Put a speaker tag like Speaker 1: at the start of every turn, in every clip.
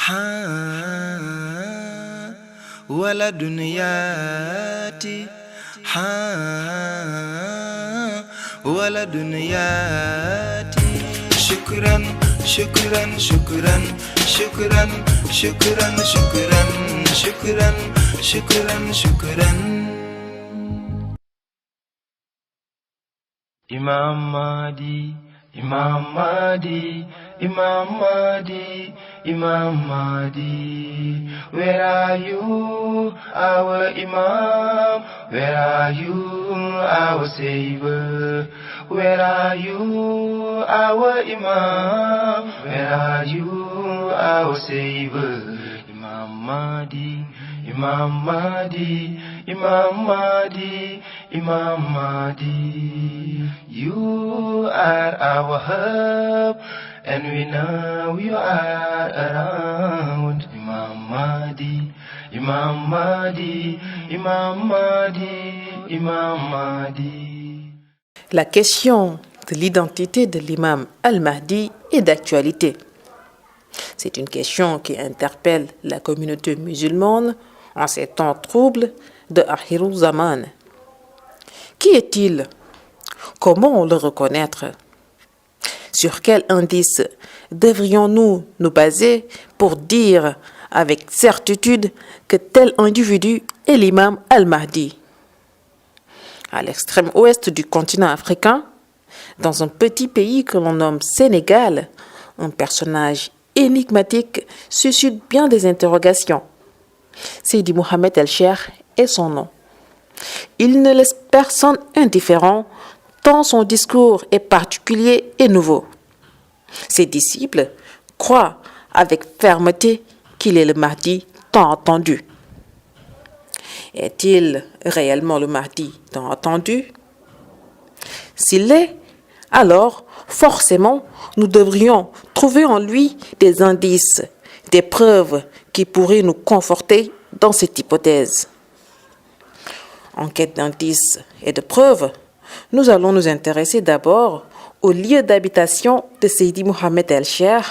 Speaker 1: ها ولد ياتي ها ولد ياتي شكرا شكرا شكرا شكرا شكرا شكرا شكرا شكرا شكرا إمام مهدي Imam Mahdi, Imam Mahdi, Imam Mahdi. Where are you, our Imam? Where are you, our Savior? Where are you, our Imam? Where are you, our Savior? Imam Mahdi, Imam Mahdi, Imam Mahdi, Imam Mahdi. You are our help, and we know you are around. Imam Mahdi, Imam Mahdi, Imam Mahdi, Imam Mahdi.
Speaker 2: La question de l'identité de l'imam al-Mahdi est d'actualité. C'est une question qui interpelle la communauté musulmane en ces temps troubles de Akhirul Zaman. Qui est-il? Comment le reconnaître? Sur quel indice devrions-nous nous baser pour dire avec certitude que tel individu est l'imam al-Mahdi? À l'extrême ouest du continent africain, dans un petit pays que l'on nomme Sénégal, un personnage énigmatique suscite bien des interrogations. Seydi Mohamed El-Cheikh est son nom. Il ne laisse personne indifférent tant son discours est particulier et nouveau. Ses disciples croient avec fermeté qu'il est le Mahdi tant attendu. Est-il réellement le Mahdi tant attendu? S'il l'est, alors forcément nous devrions trouver en lui des indices, des preuves qui pourraient nous conforter dans cette hypothèse. En quête d'indices et de preuves, nous allons nous intéresser d'abord au lieu d'habitation de Seydi Mohamed El-Cheikh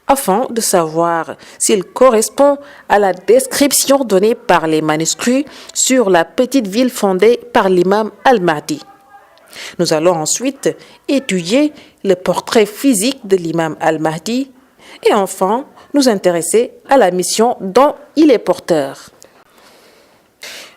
Speaker 2: afin de savoir s'il correspond à la description donnée par les manuscrits sur la petite ville fondée par l'imam al-Mahdi. Nous allons ensuite étudier le portrait physique de l'imam al-Mahdi et enfin nous intéresser à la mission dont il est porteur.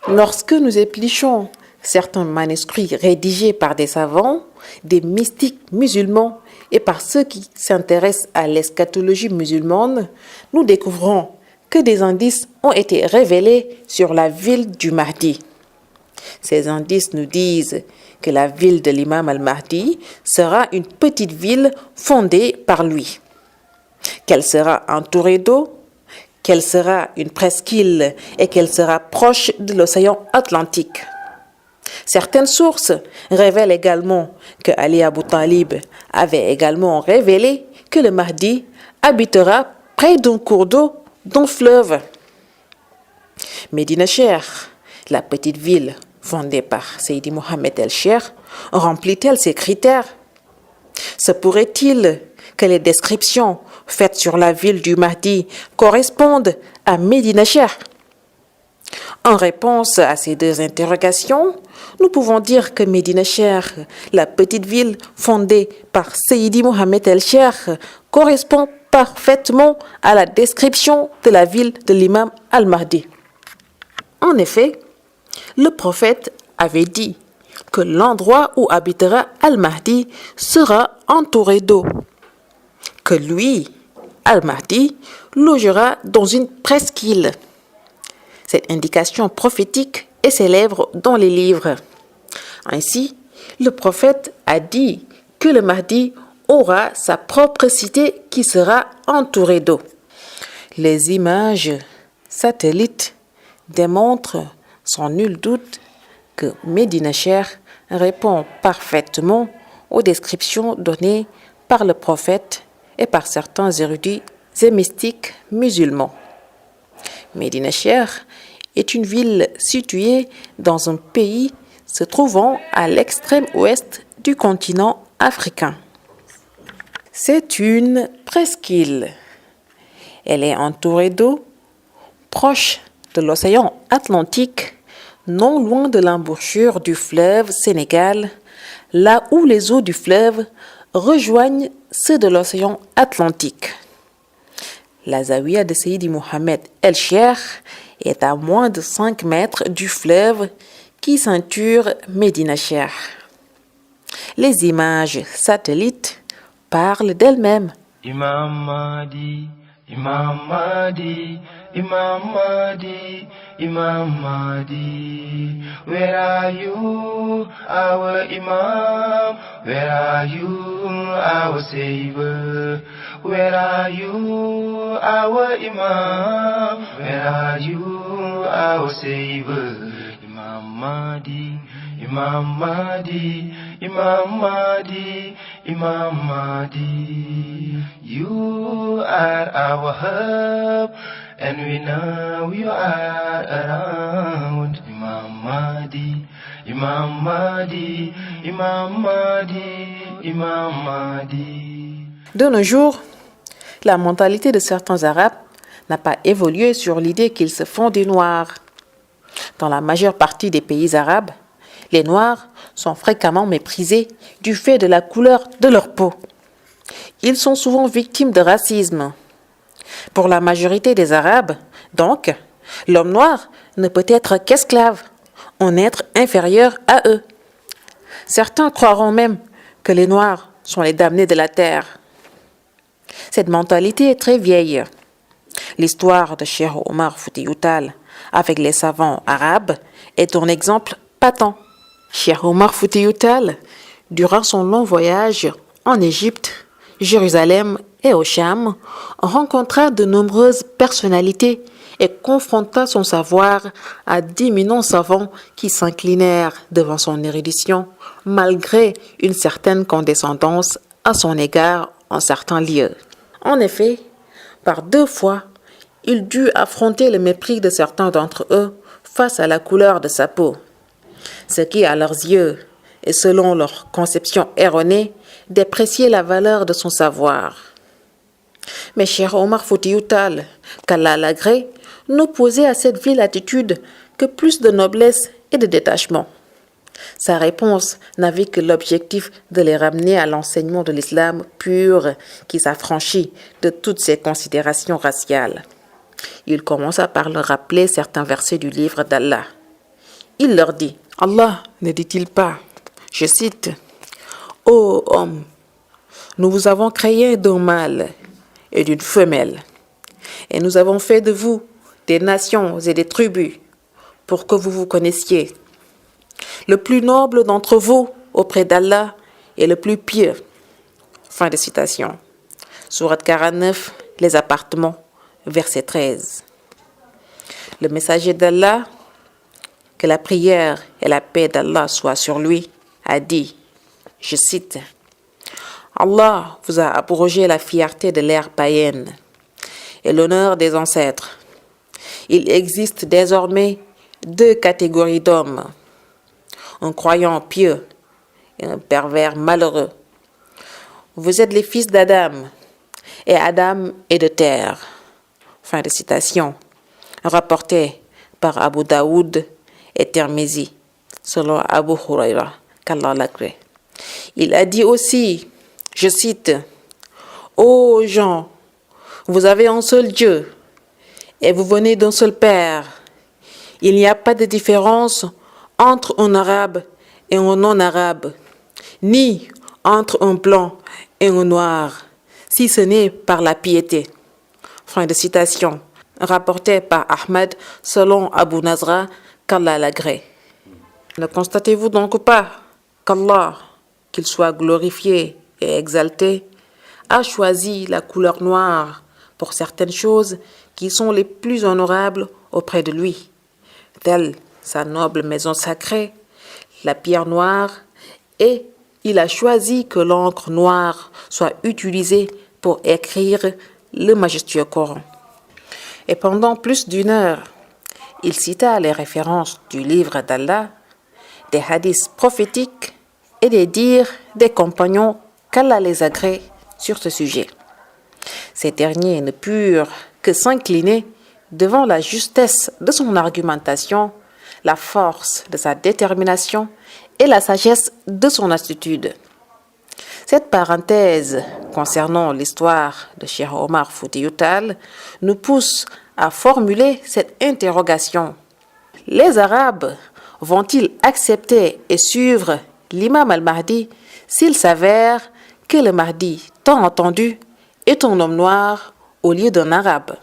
Speaker 2: Lorsque nous épluchons certains manuscrits rédigés par des savants, des mystiques musulmans et par ceux qui s'intéressent à l'eschatologie musulmane, nous découvrons que des indices ont été révélés sur la ville du Mahdi. Ces indices nous disent que la ville de l'imam al-Mahdi sera une petite ville fondée par lui, qu'elle sera entourée d'eau, qu'elle sera une presqu'île et qu'elle sera proche de l'océan Atlantique. Certaines sources révèlent également que Ali Abu Talib avait également révélé que le Mahdi habitera près d'un cours d'eau, d'un fleuve. Médina Cheikh, la petite ville fondée par Seydi Mohamed El-Cheikh, remplit-elle ces critères? Se pourrait-il que les descriptions faites sur la ville du Mahdi correspondent à Médina Cheikh? En réponse à ces deux interrogations, nous pouvons dire que Médina Cheikh, la petite ville fondée par Seydi Mohamed El-Cheikh, correspond parfaitement à la description de la ville de l'imam al-Mahdi. En effet, le prophète avait dit que l'endroit où habitera al-Mahdi sera entouré d'eau, que lui, al-Mahdi, logera dans une presqu'île. Cette indication prophétique est célèbre dans les livres. Ainsi, le prophète a dit que le Mahdi aura sa propre cité qui sera entourée d'eau. Les images satellites démontrent sans nul doute que Médina Cheikh répond parfaitement aux descriptions données par le prophète et par certains érudits et mystiques musulmans. Médina Cheikh est une ville située dans un pays se trouvant à l'extrême ouest du continent africain. C'est une presqu'île. Elle est entourée d'eau, proche de l'océan Atlantique, non loin de l'embouchure du fleuve Sénégal, là où les eaux du fleuve rejoignent ceux de l'océan Atlantique. La Zawiya de Seydi Mohamed El Cheikh est à moins de 5 mètres du fleuve qui ceinture Médina Cheikh. Les images satellites parlent d'elles-mêmes.
Speaker 1: Imam Mahdi, Imam Mahdi, Imam Mahdi, Imam Mahdi. Where are you, our Imam? Where are you, our Savior? Where are you, our Imam? Where are you, our Savior? Imam Mahdi, Imam Mahdi, Imam Mahdi, Imam Mahdi. You are our help, and we know you are around. Imam Mahdi, Imam Mahdi, Imam Mahdi, Imam Mahdi.
Speaker 2: De nos jours, la mentalité de certains Arabes n'a pas évolué sur l'idée qu'ils se font des Noirs. Dans la majeure partie des pays arabes, les Noirs sont fréquemment méprisés du fait de la couleur de leur peau. Ils sont souvent victimes de racisme. Pour la majorité des Arabes, donc, l'homme noir ne peut être qu'esclave, un être inférieur à eux. Certains croiront même que les Noirs sont les damnés de la terre. Cette mentalité est très vieille. L'histoire de Cheikh Omar Foutiyou Tall avec les savants arabes est un exemple patent. Cheikh Omar Foutiyou Tall, durant son long voyage en Égypte, Jérusalem et au Cham, rencontra de nombreuses personnalités et confronta son savoir à d'éminents savants qui s'inclinèrent devant son érudition, malgré une certaine condescendance à son égard en certains lieux. En effet, par 2 fois, il dut affronter le mépris de certains d'entre eux face à la couleur de sa peau, ce qui, à leurs yeux et selon leur conception erronée, dépréciait la valeur de son savoir. Mais Cheikh Omar Foutiyou Tall, qu'Allah l'agrée, n'opposait à cette vile attitude que plus de noblesse et de détachement. Sa réponse n'avait que l'objectif de les ramener à l'enseignement de l'islam pur qui s'affranchit de toutes ces considérations raciales. Il commença par leur rappeler certains versets du livre d'Allah. Il leur dit, Allah ne dit-il pas, je cite, « Ô homme, nous vous avons créé d'un mâle et d'une femelle, et nous avons fait de vous des nations et des tribus pour que vous vous connaissiez. Le plus noble d'entre vous auprès d'Allah est le plus pieux. » Fin de citation. Sourate 49, les appartements, verset 13. Le messager d'Allah, que la prière et la paix d'Allah soient sur lui, a dit, je cite, « Allah vous a abrogé la fierté de l'ère païenne et l'honneur des ancêtres. Il existe désormais 2 catégories d'hommes, un croyant pieux et un pervers malheureux. Vous êtes les fils d'Adam, et Adam est de terre. » Fin de citation, rapporté par Abu Daoud et Tirmizi, selon Abu Huraira, qu'Allah l'agrée. Il a dit aussi, je cite, « Ô gens, vous avez un seul Dieu, et vous venez d'un seul Père. Il n'y a pas de différence entre un arabe et un non-arabe, ni entre un blanc et un noir, si ce n'est par la piété. » Fin de citation, rapporté par Ahmed selon Abu Nazra, qu'Allah l'agrée. Ne constatez-vous donc pas qu'Allah, qu'il soit glorifié et exalté, a choisi la couleur noire pour certaines choses qui sont les plus honorables auprès de lui, telles sa noble maison sacrée, la pierre noire, et il a choisi que l'encre noire soit utilisée pour écrire le majestueux Coran. Et pendant plus d'1 heure, il cita les références du livre d'Allah, des hadiths prophétiques et des dires des compagnons qu'Allah les agrée sur ce sujet. Ces derniers ne purent que s'incliner devant la justesse de son argumentation, la force de sa détermination et la sagesse de son attitude. Cette parenthèse concernant l'histoire de Cheikh Omar Foutiyou Tall nous pousse à formuler cette interrogation. Les Arabes vont-ils accepter et suivre l'imam al-Mahdi s'il s'avère que le Mahdi tant entendu est un homme noir au lieu d'un arabe?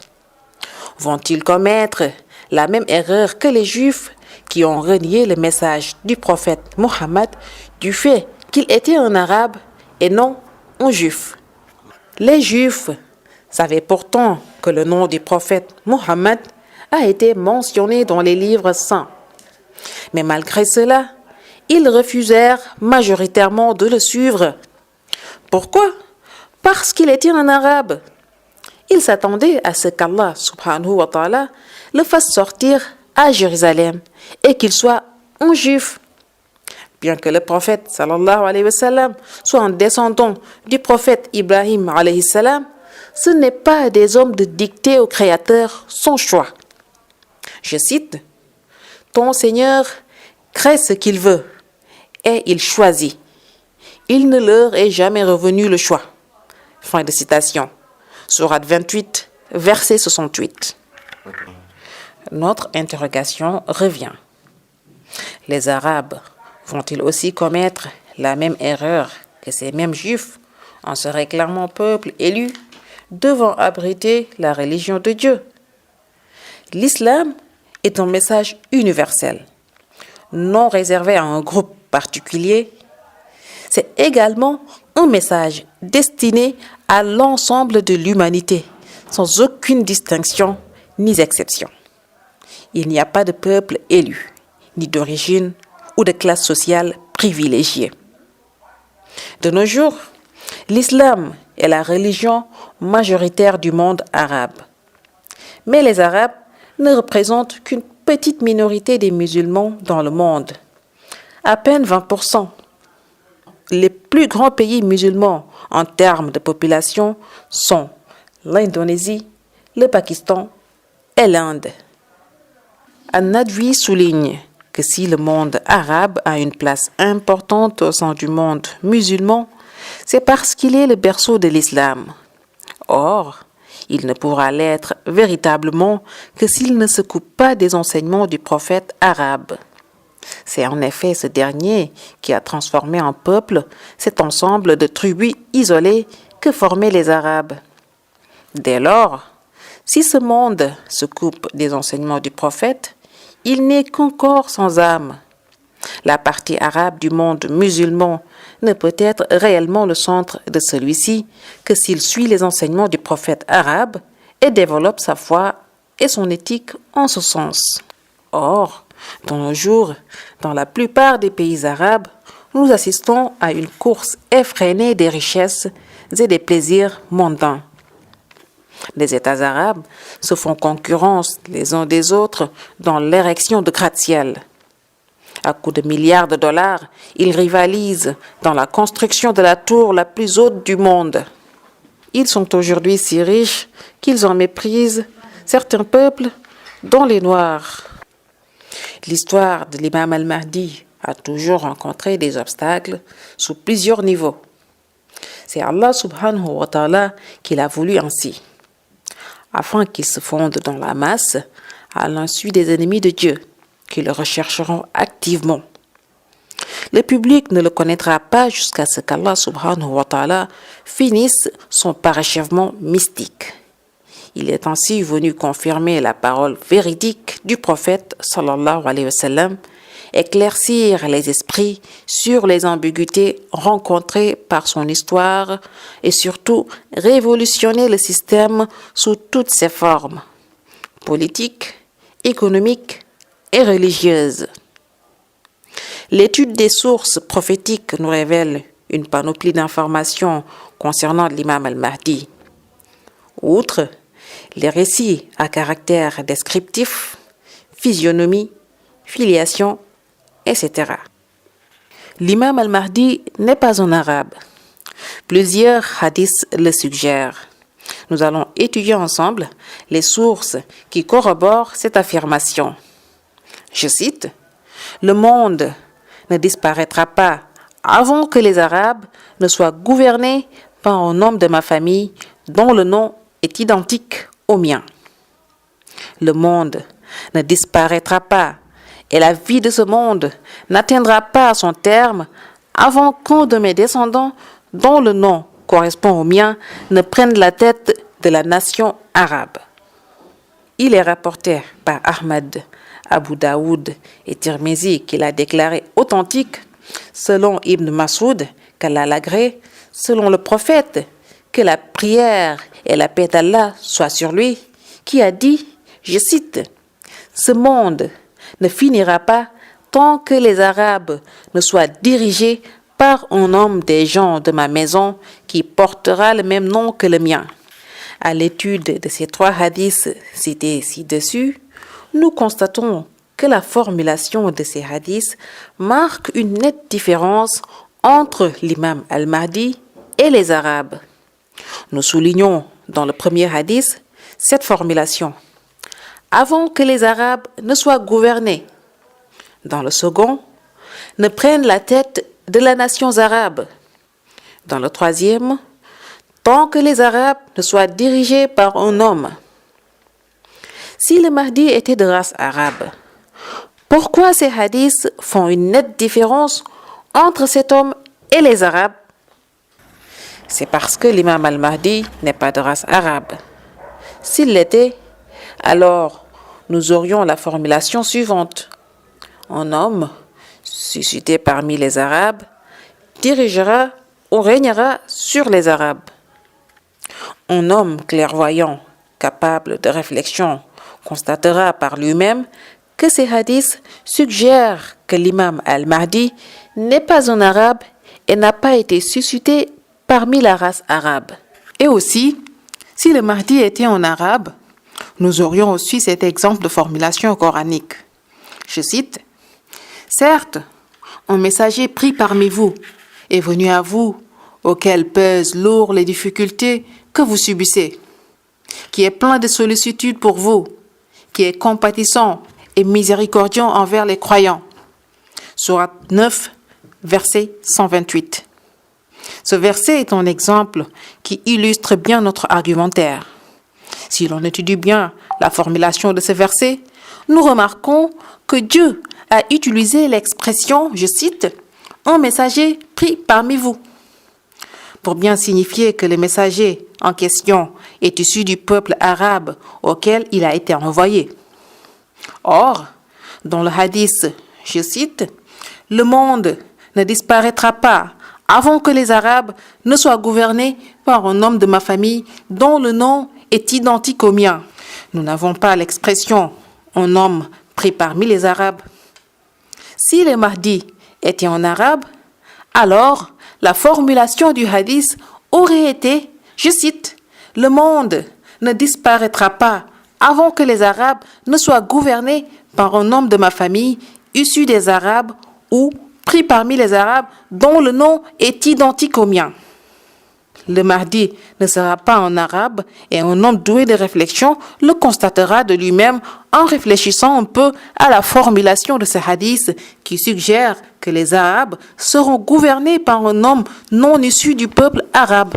Speaker 2: Vont-ils commettre la même erreur que les Juifs qui ont renié le message du prophète Mohammed du fait qu'il était un arabe et non un juif? Les Juifs savaient pourtant que le nom du prophète Mohammed a été mentionné dans les livres saints. Mais malgré cela, ils refusèrent majoritairement de le suivre. Pourquoi? Parce qu'il était un arabe. Ils s'attendaient à ce qu'Allah subhanahu wa ta'ala le fasse sortir à Jérusalem et qu'il soit un juif. Bien que le prophète sallallahu alayhi wa sallam soit un descendant du prophète Ibrahim alayhi salam, ce n'est pas à des hommes de dicter au Créateur son choix. Je cite, « Ton Seigneur crée ce qu'il veut et il choisit. Il ne leur est jamais revenu le choix. » Fin de citation. Sourate 28, verset 68. Notre interrogation revient. Les Arabes vont-ils aussi commettre la même erreur que ces mêmes Juifs en se réclamant peuple élu devant abriter la religion de Dieu? L'islam est un message universel, non réservé à un groupe particulier. C'est également un message destiné à l'ensemble de l'humanité, sans aucune distinction ni exception. Il n'y a pas de peuple élu, ni d'origine ou de classe sociale privilégiée. De nos jours, l'islam est la religion majoritaire du monde arabe. Mais les Arabes ne représentent qu'une petite minorité des musulmans dans le monde, à peine 20%. Les plus grands pays musulmans en termes de population sont l'Indonésie, le Pakistan et l'Inde. An-Nadwi souligne que si le monde arabe a une place importante au sein du monde musulman, c'est parce qu'il est le berceau de l'islam. Or, il ne pourra l'être véritablement que s'il ne se coupe pas des enseignements du prophète arabe. C'est en effet ce dernier qui a transformé en peuple cet ensemble de tribus isolées que formaient les Arabes. Dès lors, si ce monde se coupe des enseignements du prophète, il n'est qu'un corps sans âme. La partie arabe du monde musulman ne peut être réellement le centre de celui-ci que s'il suit les enseignements du prophète arabe et développe sa foi et son éthique en ce sens. Or, dans nos jours, dans la plupart des pays arabes, nous assistons à une course effrénée des richesses et des plaisirs mondains. Les États arabes se font concurrence les uns des autres dans l'érection de gratte-ciel. À coups de milliards de dollars, ils rivalisent dans la construction de la tour la plus haute du monde. Ils sont aujourd'hui si riches qu'ils en méprisent certains peuples, dont les Noirs. L'histoire de l'imam al-Mahdi a toujours rencontré des obstacles sous plusieurs niveaux. C'est Allah subhanahu wa ta'ala qui l'a voulu ainsi, afin qu'il se fonde dans la masse à l'insu des ennemis de Dieu, qui le rechercheront activement. Le public ne le connaîtra pas jusqu'à ce qu'Allah subhanahu wa ta'ala finisse son parachèvement mystique. Il est ainsi venu confirmer la parole véridique du prophète sallallahu alayhi wa sallam, éclaircir les esprits sur les ambiguïtés rencontrées par son histoire et surtout révolutionner le système sous toutes ses formes, politiques, économiques et religieuses. L'étude des sources prophétiques nous révèle une panoplie d'informations concernant l'imam al-Mahdi. Outre les récits à caractère descriptif, physionomie, filiation, etc. L'imam al-Mahdi n'est pas un arabe. Plusieurs hadiths le suggèrent. Nous allons étudier ensemble les sources qui corroborent cette affirmation. Je cite, « Le monde ne disparaîtra pas avant que les Arabes ne soient gouvernés par un homme de ma famille dont le nom est identique au mien. Le monde ne disparaîtra pas et la vie de ce monde n'atteindra pas son terme avant qu'un de mes descendants dont le nom correspond au mien ne prenne la tête de la nation arabe. » Il est rapporté par Ahmad, Abu Daoud et Tirmizi qu'il a déclaré authentique, selon Ibn Masoud, qu'Allah l'agrée, selon le prophète, que la prière et la paix d'Allah soient sur lui, qui a dit, je cite, « Ce monde ne finira pas tant que les Arabes ne soient dirigés par un homme des gens de ma maison qui portera le même nom que le mien. » À l'étude de ces 3 hadiths cités ci-dessus, nous constatons que la formulation de ces hadiths marque une nette différence entre l'imam al-Mahdi et les Arabes. Nous soulignons dans le premier hadith cette formulation « avant que les Arabes ne soient gouvernés ». Dans le second, « ne prennent la tête de la nation arabe ». Dans le troisième, « tant que les Arabes ne soient dirigés par un homme ». Si le Mahdi était de race arabe, pourquoi ces hadiths font une nette différence entre cet homme et les Arabes? C'est parce que l'imam al-Mahdi n'est pas de race arabe. S'il l'était, alors nous aurions la formulation suivante. Un homme, suscité parmi les Arabes, dirigera ou régnera sur les Arabes. Un homme clairvoyant, capable de réflexion, constatera par lui-même que ces hadiths suggèrent que l'imam al-Mahdi n'est pas un arabe et n'a pas été suscité parmi la race arabe. Et aussi, si le Mahdi était un arabe, nous aurions aussi cet exemple de formulation coranique. Je cite, « Certes, un messager pris parmi vous est venu à vous, auquel pèsent lourd les difficultés que vous subissez, qui est plein de sollicitude pour vous, qui est compatissant et miséricordieux envers les croyants. » Sourate 9, verset 128. Ce verset est un exemple qui illustre bien notre argumentaire. Si l'on étudie bien la formulation de ce verset, nous remarquons que Dieu a utilisé l'expression, je cite, « un messager pris parmi vous », pour bien signifier que le messager en question est issu du peuple arabe auquel il a été envoyé. Or, dans le hadith, je cite, « Le monde ne disparaîtra pas avant que les Arabes ne soient gouvernés par un homme de ma famille dont le nom est identique au mien. » Nous n'avons pas l'expression « un homme pris parmi les Arabes ». Si le Mahdi était un arabe, alors la formulation du hadith aurait été, je cite, « Le monde ne disparaîtra pas avant que les Arabes ne soient gouvernés par un homme de ma famille issu des Arabes ou pris parmi les Arabes dont le nom est identique au mien. » Le Mahdi ne sera pas un arabe et un homme doué de réflexion le constatera de lui-même en réfléchissant un peu à la formulation de ce hadith qui suggère que les Arabes seront gouvernés par un homme non issu du peuple arabe.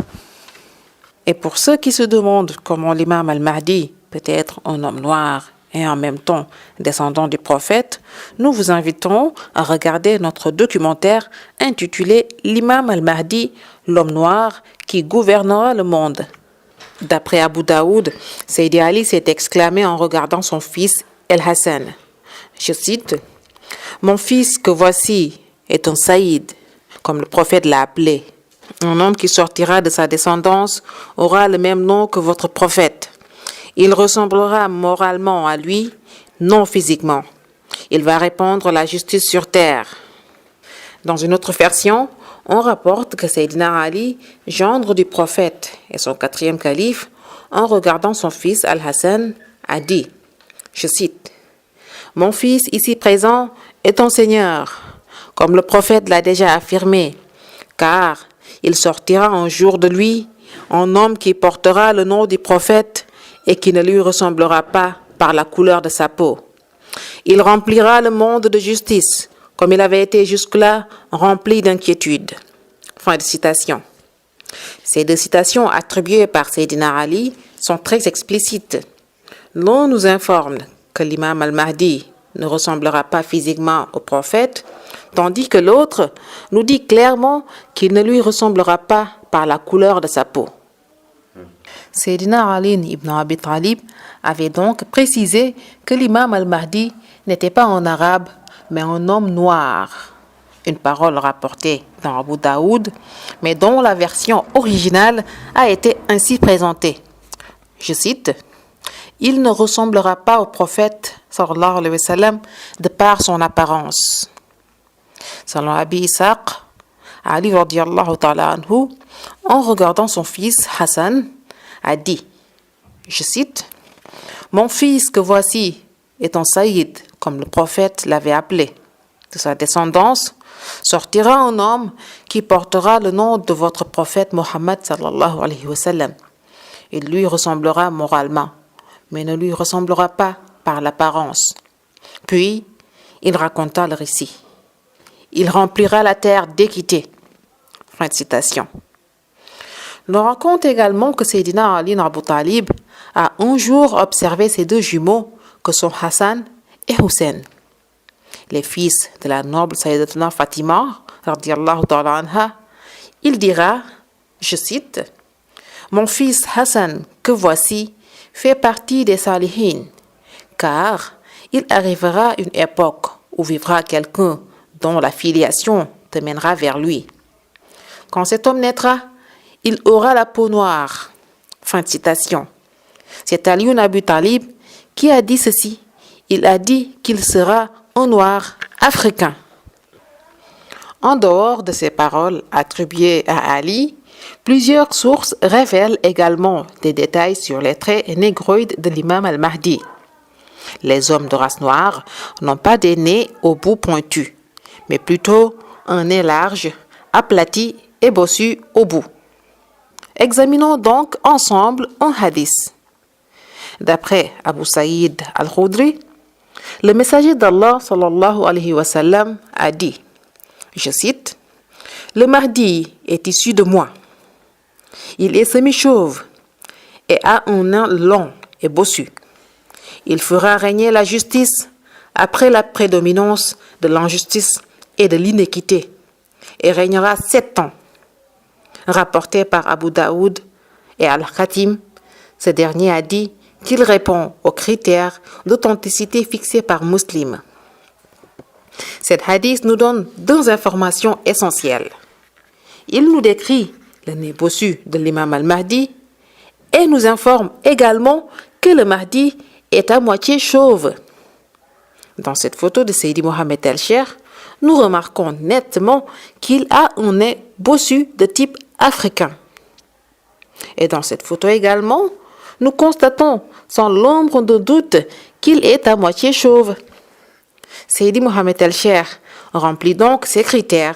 Speaker 2: Et pour ceux qui se demandent comment l'imam al-Mahdi peut être un homme noir et en même temps descendant du prophète, nous vous invitons à regarder notre documentaire intitulé « L'imam al-Mahdi, l'homme noir qui gouvernera le monde ». D'après Abu Daoud, Sayyidi Ali s'est exclamé en regardant son fils El-Hassan. Je cite, « Mon fils que voici est un Saïd, comme le prophète l'a appelé. Un homme qui sortira de sa descendance aura le même nom que votre prophète. Il ressemblera moralement à lui, non physiquement. Il va répandre la justice sur terre. » Dans une autre version, on rapporte que Sayyidina Ali, gendre du prophète et son 4e calife, en regardant son fils Al-Hassan, a dit, je cite, « Mon fils ici présent est ton Seigneur, comme le prophète l'a déjà affirmé, car il sortira un jour de lui un homme qui portera le nom du prophète et qui ne lui ressemblera pas par la couleur de sa peau. Il remplira le monde de justice, comme il avait été jusque-là rempli d'inquiétude. » Fin de citation. Ces deux citations attribuées par Sayyidina Ali sont très explicites. L'un nous informe que l'imam al-Mahdi ne ressemblera pas physiquement au prophète, tandis que l'autre nous dit clairement qu'il ne lui ressemblera pas par la couleur de sa peau. Sayyidina Ali ibn Abi Talib avait donc précisé que l'imam al-Mahdi n'était pas un arabe, mais un homme noir. Une parole rapportée dans Abu Daoud, mais dont la version originale a été ainsi présentée. Je cite, « Il ne ressemblera pas au prophète, sallallahu alayhi wa sallam, de par son apparence. » Selon Abi Ishaq, Ali radiyallahu ta'ala anhu, en regardant son fils Hassan, a dit, je cite, « Mon fils que voici est un saïd, comme le prophète l'avait appelé. De sa descendance sortira un homme qui portera le nom de votre prophète Mohammed sallallahu alayhi wa sallam. Il lui ressemblera moralement, mais ne lui ressemblera pas par l'apparence. » Puis, il raconta le récit. « Il remplira la terre d'équité. » Fin de citation. On raconte également que Sayyidina Ali ibn Abi Talib a un jour observé ses deux jumeaux que sont Hassan et Hussein, les fils de la noble Sayyidatuna Fatima, radiyallahu ta'ala anha. Il dira, je cite, « Mon fils Hassan, que voici, fait partie des salihin, car il arrivera une époque où vivra quelqu'un dont la filiation te mènera vers lui. Quand cet homme naîtra, il aura la peau noire. » Fin de citation. C'est Ali ibn Abi Talib qui a dit ceci. Il a dit qu'il sera un noir africain. En dehors de ces paroles attribuées à Ali, plusieurs sources révèlent également des détails sur les traits négroïdes de l'imam al-Mahdi. Les hommes de race noire n'ont pas des nez au bout pointu, mais plutôt un nez large, aplati et bossu au bout. Examinons donc ensemble un hadith. D'après Abu Saïd al-Khudri, le messager d'Allah sallallahu alayhi wa sallam a dit, je cite, « Le Mahdi est issu de moi. Il est semi-chauve et a un nain long et bossu. Il fera régner la justice après la prédominance de l'injustice et de l'inéquité et régnera 7 ans. » Rapporté par Abu Daoud et Al-Khatim, ce dernier a dit qu'il répond aux critères d'authenticité fixés par Muslim. Cet hadith nous donne 2 informations essentielles. Il nous décrit le nez bossu de l'imam al-Mahdi et nous informe également que le Mahdi est à moitié chauve. Dans cette photo de Sayyidi Mohammed el-Cheikh, nous remarquons nettement qu'il a un nez bossu de type africain. Et dans cette photo également, nous constatons sans l'ombre de doute qu'il est à moitié chauve. Sayyidi Mohammed el-Cheikh remplit donc ces critères.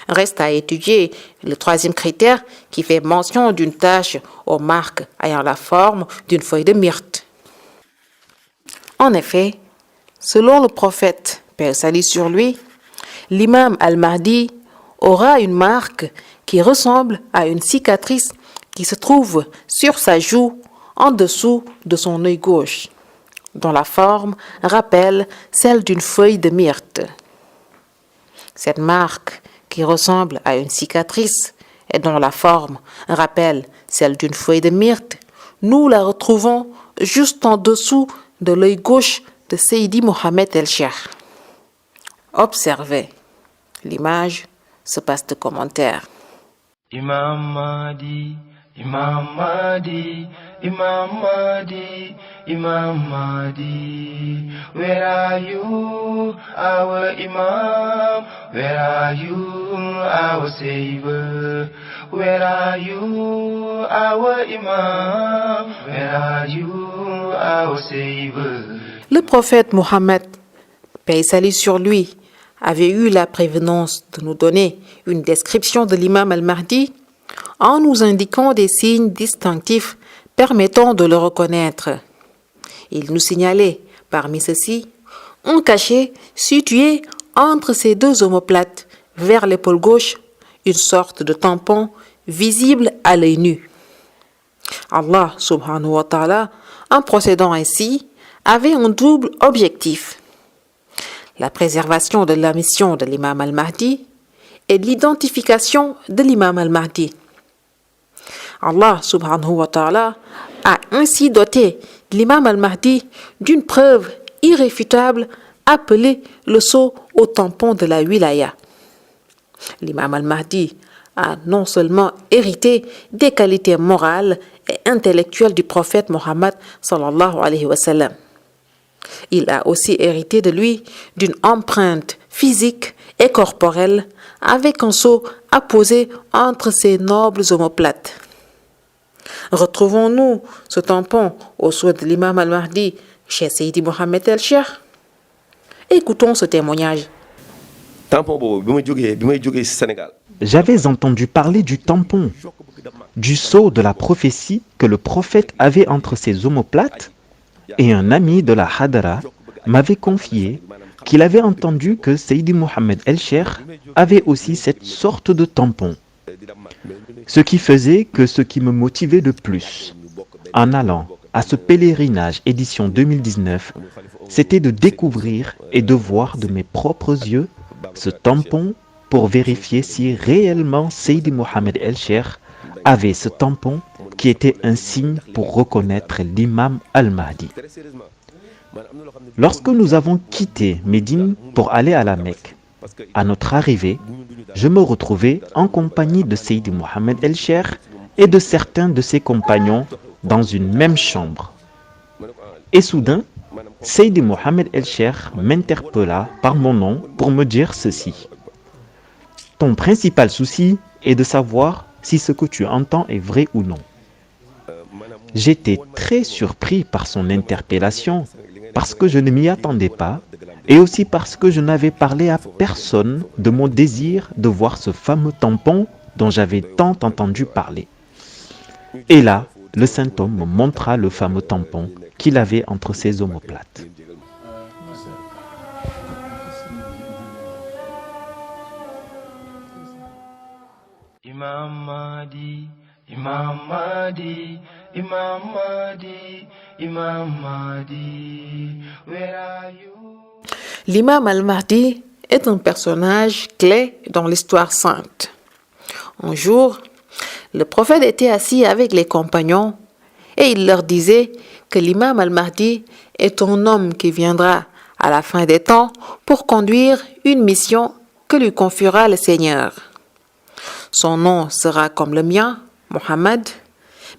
Speaker 2: Reste à étudier le 3e critère qui fait mention d'une tache aux marques ayant la forme d'une feuille de myrte. En effet, selon le prophète, paix et salut sur lui, l'imam al-Mahdi aura une marque qui ressemble à une cicatrice qui se trouve sur sa joue en dessous de son œil gauche, dont la forme rappelle celle d'une feuille de myrte. Cette marque qui ressemble à une cicatrice et dont la forme rappelle celle d'une feuille de myrte, nous la retrouvons juste en dessous de l'œil gauche de Sayyidi Mohammed el-Cheikh. Observez, l'image se passe de commentaires.
Speaker 1: Imam Mahdi, Imam Mahdi, Imam Mahdi, Imam Mahdi, where are you, our Imam? Where are you, our Savior? Where are you, our Imam? Where are you, our Savior?
Speaker 2: Le prophète Mohammed, paix et salut sur lui, avait eu la prévenance de nous donner une description de l'imam al-Mahdi en nous indiquant des signes distinctifs permettant de le reconnaître. Il nous signalait, parmi ceux-ci, un cachet situé entre ses deux omoplates, vers l'épaule gauche, une sorte de tampon visible à l'œil nu. Allah subhanahu wa ta'ala, en procédant ainsi, avait un double objectif: la préservation de la mission de l'imam al-Mahdi et de l'identification de l'imam al-Mahdi. Allah subhanahu wa ta'ala a ainsi doté l'imam al-Mahdi d'une preuve irréfutable appelée le sceau au tampon de la wilaya. L'imam al-Mahdi a non seulement hérité des qualités morales et intellectuelles du prophète Mohammed sallallahu alayhi wa sallam, il a aussi hérité de lui d'une empreinte physique et corporelle avec un sceau apposé entre ses nobles omoplates. Retrouvons-nous ce tampon au sceau de l'imam al-Mahdi chez Seydi Mohamed El-Cheikh? Écoutons ce témoignage.
Speaker 3: J'avais entendu parler du tampon, du sceau de la prophétie que le prophète avait entre ses omoplates, et un ami de la Hadara m'avait confié qu'il avait entendu que Seydi Mohamed El-Cheikh avait aussi cette sorte de tampon. Ce qui faisait que ce qui me motivait le plus, en allant à ce pèlerinage édition 2019, c'était de découvrir et de voir de mes propres yeux ce tampon pour vérifier si réellement Seydi Mohamed El-Cheikh avait ce tampon qui était un signe pour reconnaître l'imam al-Mahdi. Lorsque nous avons quitté Médine pour aller à la Mecque, à notre arrivée, je me retrouvais en compagnie de Seydi Mohamed El-Cheikh et de certains de ses compagnons dans une même chambre. Et soudain, Seydi Mohamed El-Cheikh m'interpella par mon nom pour me dire ceci: ton principal souci est de savoir si ce que tu entends est vrai ou non. J'étais très surpris par son interpellation parce que je ne m'y attendais pas et aussi parce que je n'avais parlé à personne de mon désir de voir ce fameux tampon dont j'avais tant entendu parler. Et là, le saint homme me montra le fameux tampon qu'il avait entre ses omoplates.
Speaker 1: Imam Mahdi, Imam Mahdi, Imam Mahdi, Imam Mahdi, where are you?
Speaker 2: L'imam al-Mahdi est un personnage clé dans l'histoire sainte. Un jour, le prophète était assis avec les compagnons et il leur disait que l'imam al-Mahdi est un homme qui viendra à la fin des temps pour conduire une mission que lui confiera le Seigneur. Son nom sera comme le mien, Mohammed,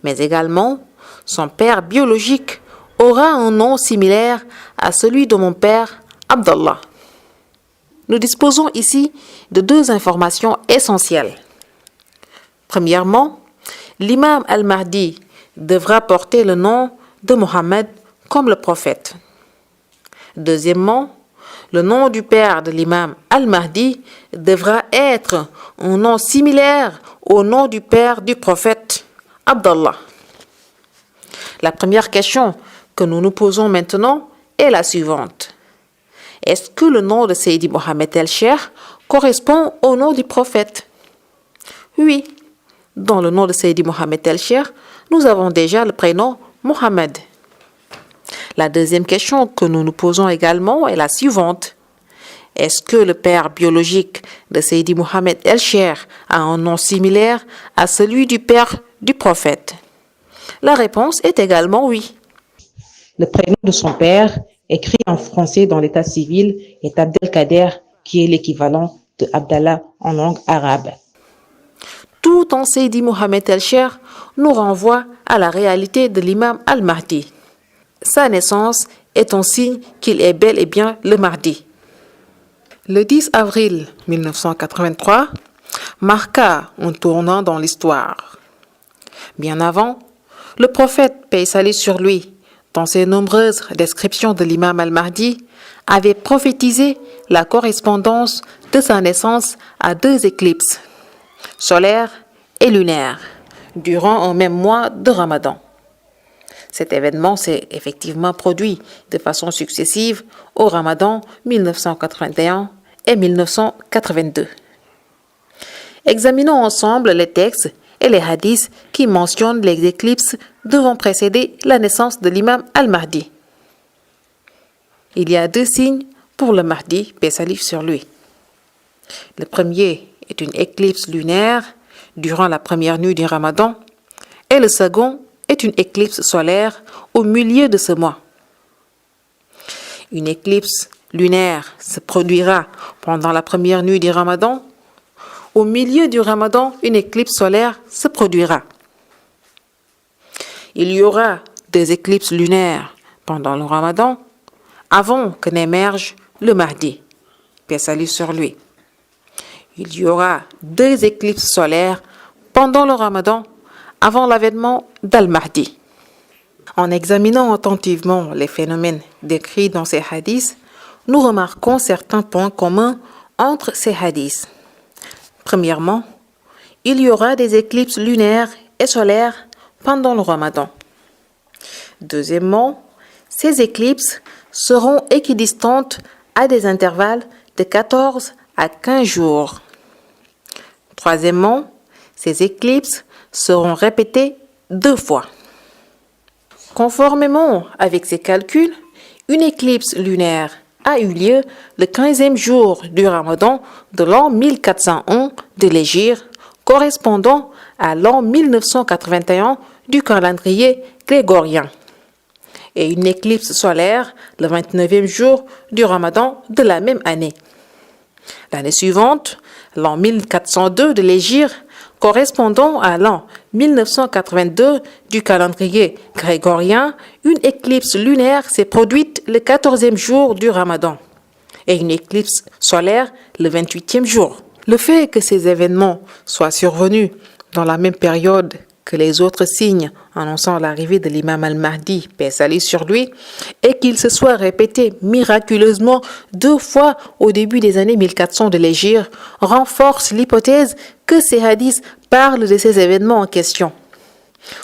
Speaker 2: mais également son père biologique aura un nom similaire à celui de mon père, Abdallah. Nous disposons ici de deux informations essentielles. Premièrement, l'imam al-Mahdi devra porter le nom de Mohammed comme le prophète. Deuxièmement, le nom du père de l'imam al-Mahdi devra être un nom similaire au nom du père du prophète, Abdallah. La première question que nous nous posons maintenant est la suivante. Est-ce que le nom de Seydi Mohamed El-Cheikh correspond au nom du prophète? Oui, dans le nom de Seydi Mohamed El-Cheikh, nous avons déjà le prénom Mohammed. La deuxième question que nous nous posons également est la suivante. Est-ce que le père biologique de Seydi Mohamed El-Cheikh a un nom similaire à celui du père du prophète? La réponse est également oui.
Speaker 4: Le prénom de son père, écrit en français dans l'état civil, est Abdelkader, qui est l'équivalent de Abdallah en langue arabe.
Speaker 2: Tout en Seydi Mohamed El-Cheikh nous renvoie à la réalité de l'imam al-Mahdi. Sa naissance est un signe qu'il est bel et bien le Mahdi. Le 10 avril 1983 marqua un tournant dans l'histoire. Bien avant, le prophète, paix et salut sur lui, dans ses nombreuses descriptions de l'imam al-Mahdi, avait prophétisé la correspondance de sa naissance à deux éclipses, solaire et lunaire durant un même mois de Ramadan. Cet événement s'est effectivement produit de façon successive au Ramadan 1981 et 1982. Examinons ensemble les textes et les hadiths qui mentionnent les éclipses devant précéder la naissance de l'imam al-Mahdi. Il y a 2 signes pour le Mahdi, paix salut sur lui. Le premier est une éclipse lunaire durant la première nuit du Ramadan et le second est une éclipse solaire au milieu de ce mois. Une éclipse lunaire se produira pendant la première nuit du Ramadan. Au milieu du Ramadan, une éclipse solaire se produira. Il y aura 2 éclipses lunaires pendant le Ramadan avant que n'émerge le Mahdi, paix salut sur lui. Il y aura 2 éclipses solaires pendant le Ramadan avant l'avènement d'Al-Mahdi. En examinant attentivement les phénomènes décrits dans ces hadiths, nous remarquons certains points communs entre ces hadiths. Premièrement, il y aura des éclipses lunaires et solaires pendant le Ramadan. Deuxièmement, ces éclipses seront équidistantes à des intervalles de 14 à 15 jours. Troisièmement, ces éclipses seront répétées 2 fois. Conformément avec ces calculs, une éclipse lunaire a eu lieu le 15e jour du Ramadan de l'an 1401 de l'Hégire, correspondant à l'an 1981 du calendrier grégorien, et une éclipse solaire le 29e jour du Ramadan de la même année. L'année suivante, l'an 1402 de l'Hégire, correspondant à l'an 1982 du calendrier grégorien, une éclipse lunaire s'est produite le 14e jour du Ramadan et une éclipse solaire le 28e jour. Le fait que ces événements soient survenus dans la même période que les autres signes annonçant l'arrivée de l'imam al-Mahdi, paix salut sur lui, et qu'il se soit répété miraculeusement 2 fois au début des années 1400 de l'Hégire, renforce l'hypothèse que ces hadiths parlent de ces événements en question.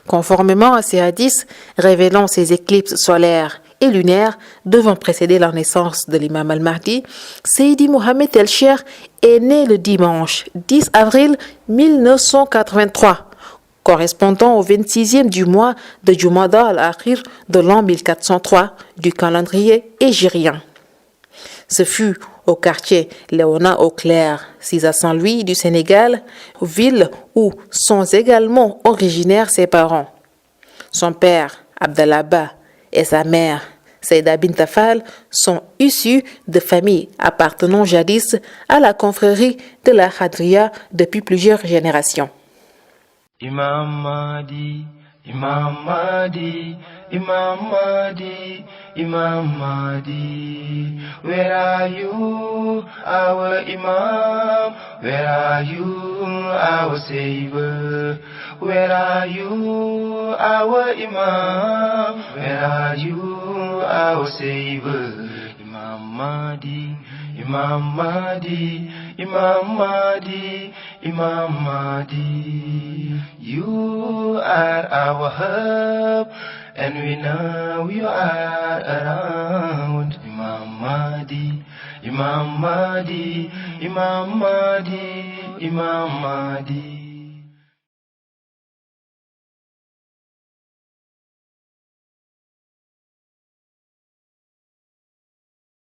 Speaker 2: Conformément à ces hadiths révélant ces éclipses solaires et lunaires devant précéder la naissance de l'imam al-Mahdi, Seydi Mohammed el-Cheikh est né le dimanche 10 avril 1983, correspondant au 26e du mois de Jumada al-Akhir de l'an 1403 du calendrier hégirien. Ce fut au quartier Léona Auclair, 6 à Saint-Louis du Sénégal, ville où sont également originaires ses parents. Son père, Abdallah Ba, et sa mère, Seyda Bint Fall, sont issus de familles appartenant jadis à la confrérie de la Hadria depuis plusieurs générations.
Speaker 1: Imam Mahdi, Imam Mahdi, Imam Mahdi, Imam Mahdi. Where are you, our Imam? Where are you, our Savior? Where are you, our Imam? Where are you, our Savior? Imam Mahdi, Imam Mahdi, Imam Mahdi, Imam Mahdi. You are our help, and we know you are around. Imam Mahdi, Imam Mahdi, Imam Mahdi, Imam Mahdi.